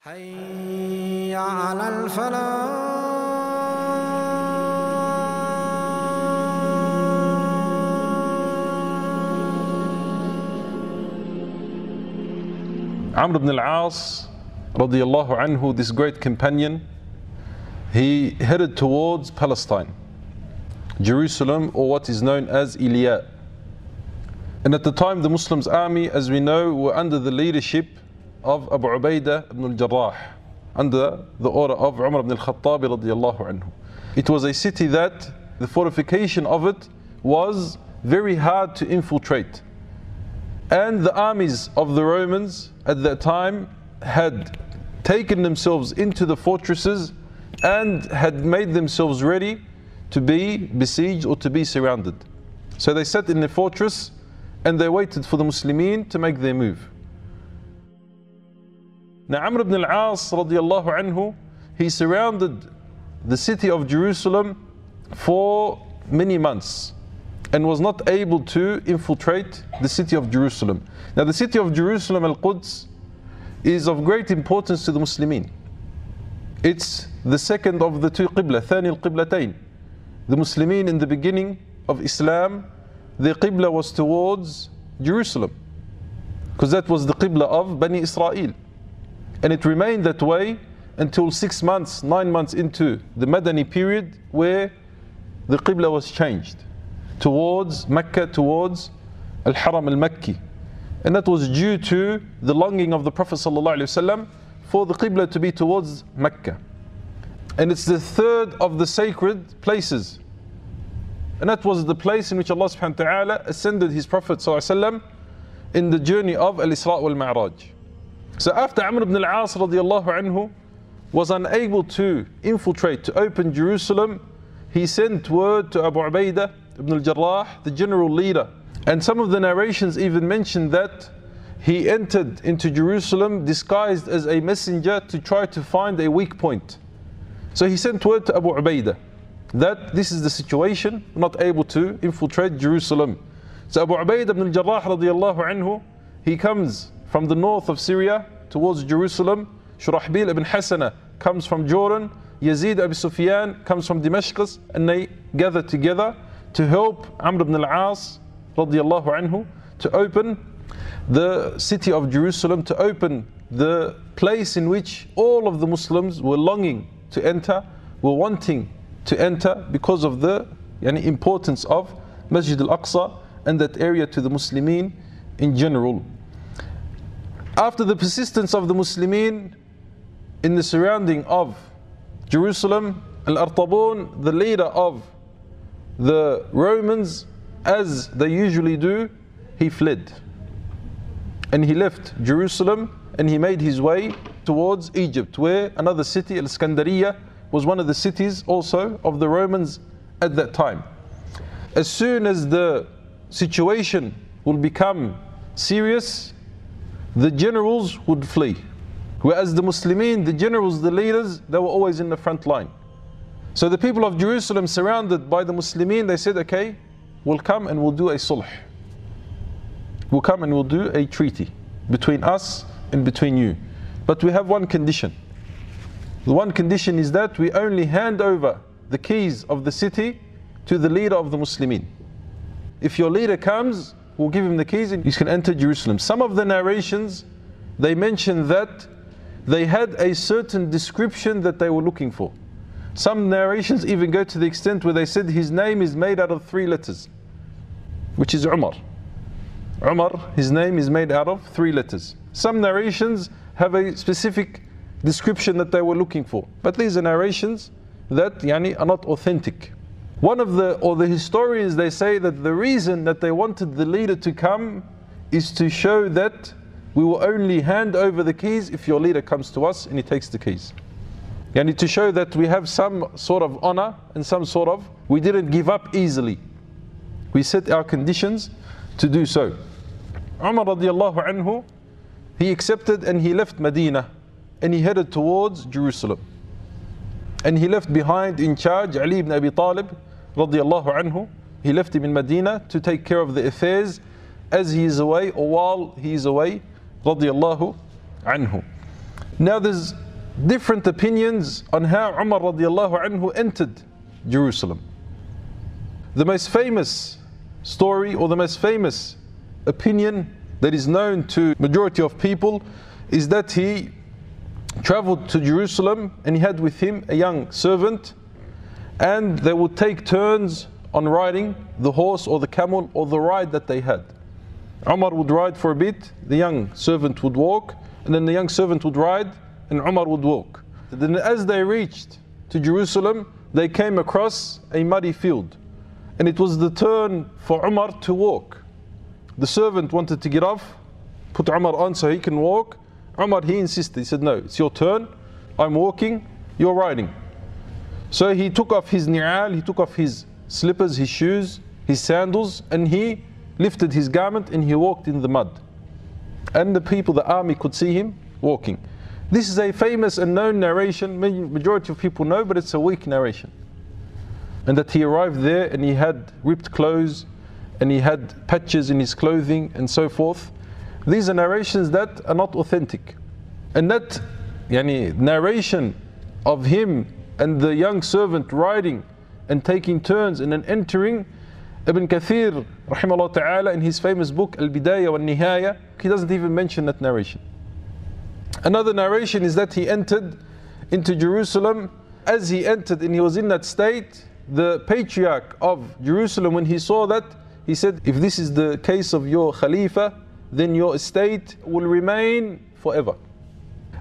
حي على الفلاح. Amr ibn al-As radiyallahu anhu, this great companion, he headed towards Palestine, Jerusalem, or what is known as Iliya. And at the time the Muslims' army, as we know, were under the leadership of Abu Ubaidah ibn al-Jarrah, under the order of Umar ibn al-Khattab radiyallahu anhu. It was a city that the fortification of it was very hard to infiltrate. And the armies of the Romans at that time had taken themselves into the fortresses and had made themselves ready to be besieged or to be surrounded. So they sat in the fortress and they waited for the Muslimin to make their move. Now Amr ibn al-As radiyallahu anhu, he surrounded the city of Jerusalem for many months and was not able to infiltrate the city of Jerusalem. Now the city of Jerusalem, Al-Quds, is of great importance to the Muslimin. It's the second of the two Qibla, Thani al-Qiblatayn. The Muslimin in the beginning of Islam, their Qibla was towards Jerusalem, because that was the Qibla of Bani Israel. And it remained that way until 6 months, 9 months into the Madani period, where the Qibla was changed towards Mecca, towards Al-Haram al-Makki. And that was due to the longing of the Prophet ﷺ for the Qibla to be towards Mecca. And it's the third of the sacred places. And that was the place in which Allah subhanahu wa ta'ala ascended His Prophet ﷺ in the journey of Al-Isra wal-Ma'raj. So after Amr ibn al-As radiyallahu anhu was unable to infiltrate, to open Jerusalem, he sent word to Abu Ubaidah ibn al-Jarrah, the general leader. And some of the narrations even mention that he entered into Jerusalem disguised as a messenger to try to find a weak point. So he sent word to Abu Ubaidah that this is the situation, not able to infiltrate Jerusalem. So Abu Ubaidah ibn al-Jarrah radiyallahu anhu, he comes from the north of Syria towards Jerusalem. Shurahbil ibn Hasana comes from Jordan. Yazid Abi Sufyan comes from Damascus, and they gather together to help Amr ibn al-As radiyallahu anhu to open the city of Jerusalem, to open the place in which all of the Muslims were longing to enter, were wanting to enter because of the importance of Masjid al-Aqsa and that area to the Muslimin in general. After the persistence of the Muslimin in the surrounding of Jerusalem, Al-Artabun, the leader of the Romans, as they usually do, he fled. And he left Jerusalem and he made his way towards Egypt, where another city, Al-Iskandariya, was one of the cities also of the Romans at that time. As soon as the situation will become serious, the generals would flee. Whereas the Muslimin, the generals, the leaders, they were always in the front line. So the people of Jerusalem, surrounded by the Muslimin, they said, okay, we'll come and we'll do a sulh. We'll come and we'll do a treaty between us and between you. But we have one condition. The one condition is that we only hand over the keys of the city to the leader of the Muslimin. If your leader comes, we'll give him the keys and he can enter Jerusalem. Some of the narrations, they mention that they had a certain description that they were looking for. Some narrations even go to the extent where they said his name is made out of 3 letters, which is Umar. Umar, his name is made out of 3 letters. Some narrations have a specific description that they were looking for, but these are narrations that are not authentic. One of the historians, they say that the reason that they wanted the leader to come is to show that we will only hand over the keys if your leader comes to us and he takes the keys. To show that we have some sort of honor and some sort of, we didn't give up easily. We set our conditions to do so. Umar radiyallahu anhu, he accepted and he left Medina and he headed towards Jerusalem. And he left behind in charge Ali ibn Abi Talib radiyallahu anhu. He left him in Medina to take care of the affairs as he is away or while he is away radiyallahu anhu. Now there's different opinions on how Umar radiallahu anhu entered Jerusalem. The most famous story, or the most famous opinion that is known to majority of people, is that he traveled to Jerusalem and he had with him a young servant, and they would take turns on riding the horse or the camel or the ride that they had. Umar would ride for a bit, the young servant would walk, and then the young servant would ride and Umar would walk. Then as they reached to Jerusalem, they came across a muddy field, and it was the turn for Umar to walk. The servant wanted to get off, put Umar on so he can walk. Umar, he insisted, he said, no, it's your turn, I'm walking, you're riding. So he took off his ni'al, he took off his slippers, his shoes, his sandals, and he lifted his garment and he walked in the mud. And the people, the army, could see him walking. This is a famous and known narration, majority of people know, but it's a weak narration. And that he arrived there and he had ripped clothes and he had patches in his clothing and so forth. These are narrations that are not authentic. And that narration of him and the young servant riding and taking turns and then entering, Ibn Kathir rahimahullah ta'ala in his famous book Al-Bidayah wa Nihaya, he doesn't even mention that narration. Another narration is that he entered into Jerusalem. As he entered and he was in that state, the patriarch of Jerusalem, when he saw that, he said, if this is the case of your Khalifa, then your estate will remain forever.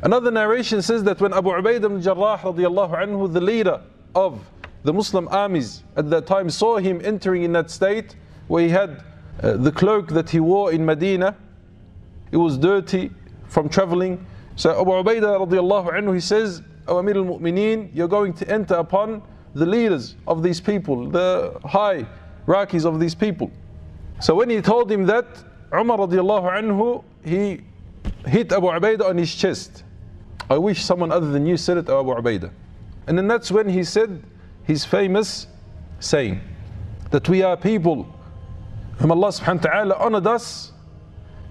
Another narration says that when Abu Ubaidah ibn Jarrah radiallahu anhu, the leader of the Muslim armies at that time, saw him entering in that state where he had the cloak that he wore in Medina, it was dirty from traveling. So Abu Ubaidah radiallahu anhu, he says, O Amir al-Mu'mineen, you're going to enter upon the leaders of these people, the high rakis of these people. So when he told him that, Umar radiallahu anhu, he hit Abu Ubaidah on his chest. I wish someone other than you said it, O Abu Ubaidah. And then that's when he said his famous saying, that we are people whom Allah subhanahu wa ta'ala honored us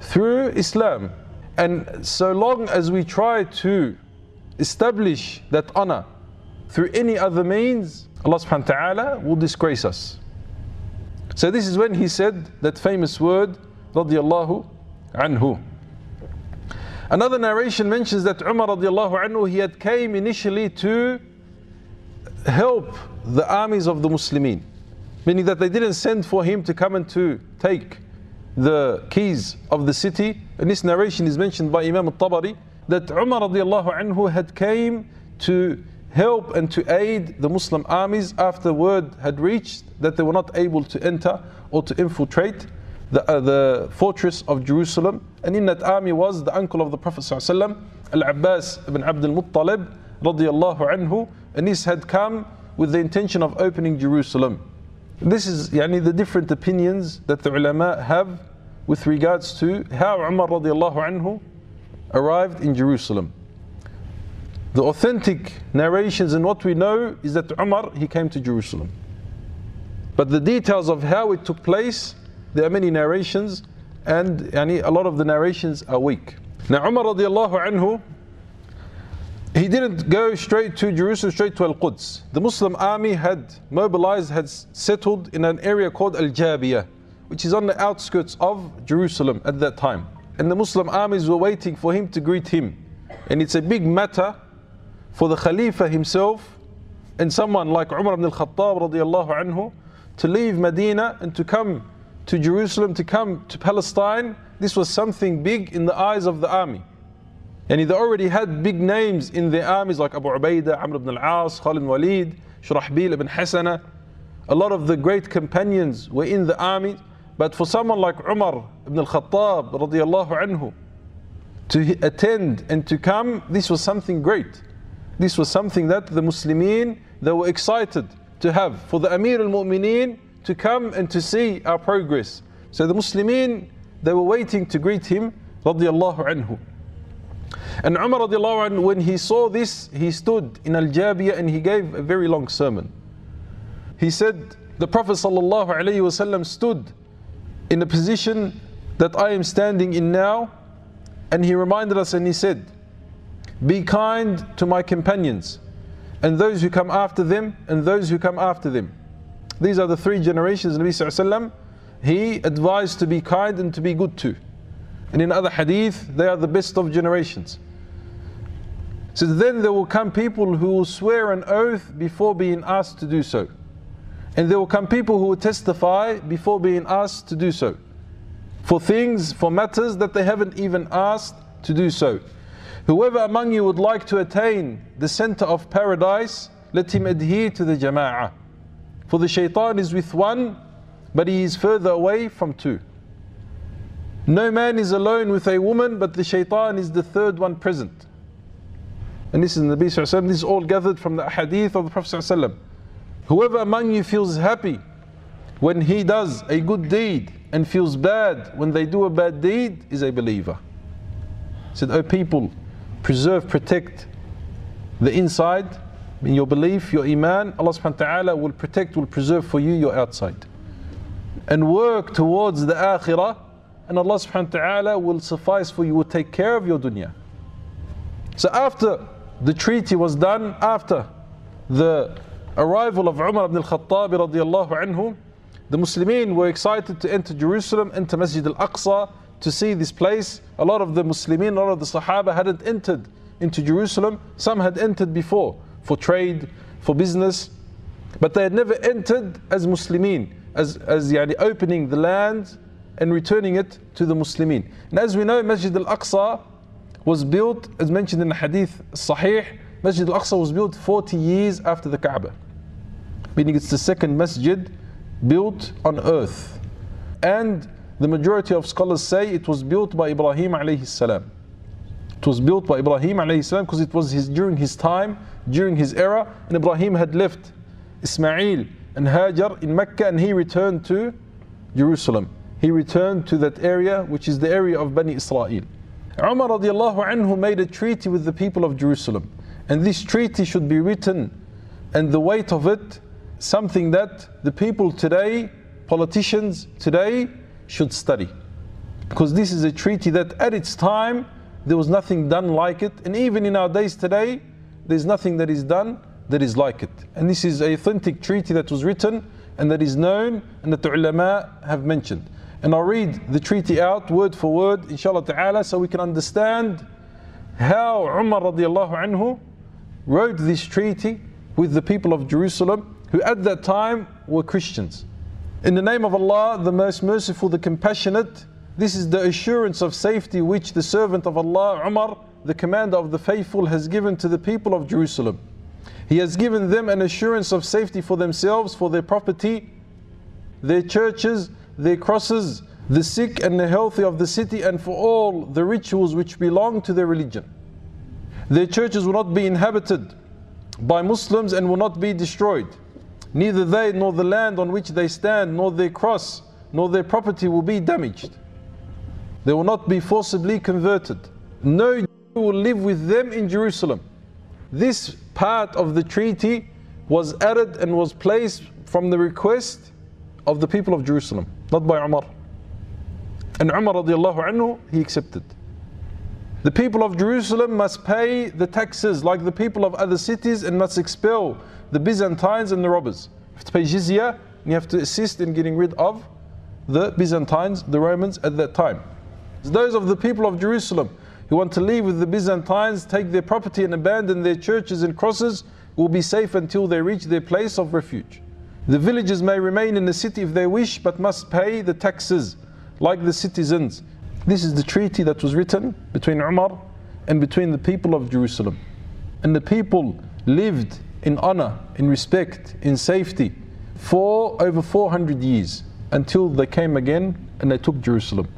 through Islam. And so long as we try to establish that honor through any other means, Allah subhanahu wa ta'ala will disgrace us. So this is when he said that famous word, radiyallahu anhu. Another narration mentions that Umar radiallahu anhu, he had came initially to help the armies of the Muslimin, meaning that they didn't send for him to come and to take the keys of the city. And this narration is mentioned by Imam al-Tabari, that Umar radiallahu anhu had came to help and to aid the Muslim armies after word had reached that they were not able to enter or to infiltrate the fortress of Jerusalem. And in that army was the uncle of the Prophet ﷺ, Al-Abbas ibn Abd al-Muttalib radiallahu anhu, and this had come with the intention of opening Jerusalem. This is the different opinions that the ulama have with regards to how Umar radiallahu anhu arrived in Jerusalem. The authentic narrations and what we know is that Umar, he came to Jerusalem. But the details of how it took place, there are many narrations, and a lot of the narrations are weak. Now Umar radiallahu anhu, he didn't go straight to Jerusalem, straight to Al-Quds. The Muslim army had mobilized, had settled in an area called Al-Jabiyah, which is on the outskirts of Jerusalem at that time. And the Muslim armies were waiting for him to greet him. And it's a big matter for the Khalifa himself and someone like Umar ibn al-Khattab radiallahu anhu to leave Medina and to come to Jerusalem, to come to Palestine. This was something big in the eyes of the army. And they already had big names in their armies like Abu Ubaidah, Amr ibn al-As, Khalid ibn Walid, Shurahbil ibn Hasana. A lot of the great companions were in the army. But for someone like Umar ibn al-Khattab radiallahu anhu to attend and to come, this was something great. This was something that the Muslimin, they were excited to have, for the Amir al-Mu'mineen to come and to see our progress. So the Muslimin, they were waiting to greet him radiallahu anhu. And Umar radiallahu anhu, when he saw this, he stood in Al-Jabiyah and he gave a very long sermon. He said, the Prophet sallallahu alayhi wasallam stood in a position that I am standing in now, and he reminded us and he said, be kind to my companions, and those who come after them, and those who come after them. These are the three generations Nabi Sallallahu Alaihi Wasallam, he advised to be kind and to be good to. And in other hadith, they are the best of generations. So then there will come people who will swear an oath before being asked to do so. And there will come people who will testify before being asked to do so. For things, for matters that they haven't even asked to do so. Whoever among you would like to attain the center of paradise, let him adhere to the jama'ah. For the shaitan is with one, but he is further away from two. No man is alone with a woman, but the shaitan is the third one present. And this is Nabi Sallallahu Alaihi Wasallam, this is all gathered from the hadith of the Prophet Sallallahu Alaihi Wasallam. Whoever among you feels happy when he does a good deed and feels bad when they do a bad deed is a believer. He said, O people, preserve, protect the inside in your belief, your iman. Allah subhanahu wa ta'ala will protect, will preserve for you your outside. And work towards the akhirah, and Allah subhanahu wa ta'ala will suffice for you, will take care of your dunya. So after the treaty was done, after the arrival of Umar ibn al-Khattab radiyallahu anhu, the Muslimin were excited to enter Jerusalem, enter Masjid al-Aqsa, to see this place. A lot of the Muslimin, a lot of the Sahaba hadn't entered into Jerusalem. Some had entered before for trade, for business, but they had never entered as Muslimin, as opening the land and returning it to the Muslimin. And as we know, Masjid al-Aqsa was built, as mentioned in the Hadith Sahih, Masjid al-Aqsa was built 40 years after the Kaaba, meaning it's the second masjid built on earth. And the majority of scholars say it was built by Ibrahim alayhi salam. It was built by Ibrahim alayhi salam because it was during his time, during his era, and Ibrahim had left Ismail and Hajar in Mecca, and he returned to Jerusalem. He returned to that area, which is the area of Bani Israel. Umar radiallahu anhu made a treaty with the people of Jerusalem, and this treaty should be written, and the weight of it, something that the people today, politicians today, should study. Because this is a treaty that at its time there was nothing done like it, and even in our days today there's nothing that is done that is like it. And this is an authentic treaty that was written and that is known and that the ulama have mentioned. And I'll read the treaty out word for word inshallah ta'ala, so we can understand how Umar radiallahu anhu wrote this treaty with the people of Jerusalem, who at that time were Christians. In the name of Allah, the most merciful, the compassionate, this is the assurance of safety which the servant of Allah, Umar, the commander of the faithful, has given to the people of Jerusalem. He has given them an assurance of safety for themselves, for their property, their churches, their crosses, the sick and the healthy of the city, and for all the rituals which belong to their religion. Their churches will not be inhabited by Muslims and will not be destroyed. Neither they nor the land on which they stand, nor their cross, nor their property will be damaged. They will not be forcibly converted. No Jew will live with them in Jerusalem. This part of the treaty was added and was placed from the request of the people of Jerusalem, not by Umar. And Umar radiallahu anhu, he accepted. The people of Jerusalem must pay the taxes like the people of other cities, and must expel the Byzantines and the robbers. You have to pay jizya, and you have to assist in getting rid of the Byzantines, the Romans at that time. Those of the people of Jerusalem who want to leave with the Byzantines, take their property and abandon their churches and crosses, will be safe until they reach their place of refuge. The villagers may remain in the city if they wish, but must pay the taxes like the citizens. This is the treaty that was written between Umar and between the people of Jerusalem. And the people lived in honor, in respect, in safety for over 400 years until they came again and they took Jerusalem.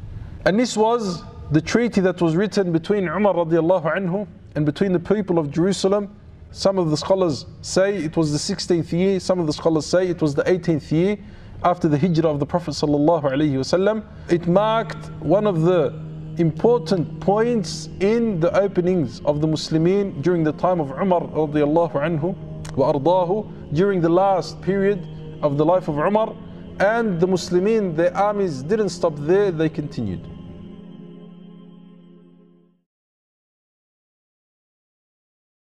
And this was the treaty that was written between Umar radiallahu anhu and between the people of Jerusalem. Some of the scholars say it was the 16th year, some of the scholars say it was the 18th year after the hijrah of the Prophet sallallahu alaihi wasallam. It marked one of the important points in the openings of the Muslimin during the time of Umar radiallahu anhu wa ardahu, during the last period of the life of Umar. And the Muslimin, their armies didn't stop there, they continued.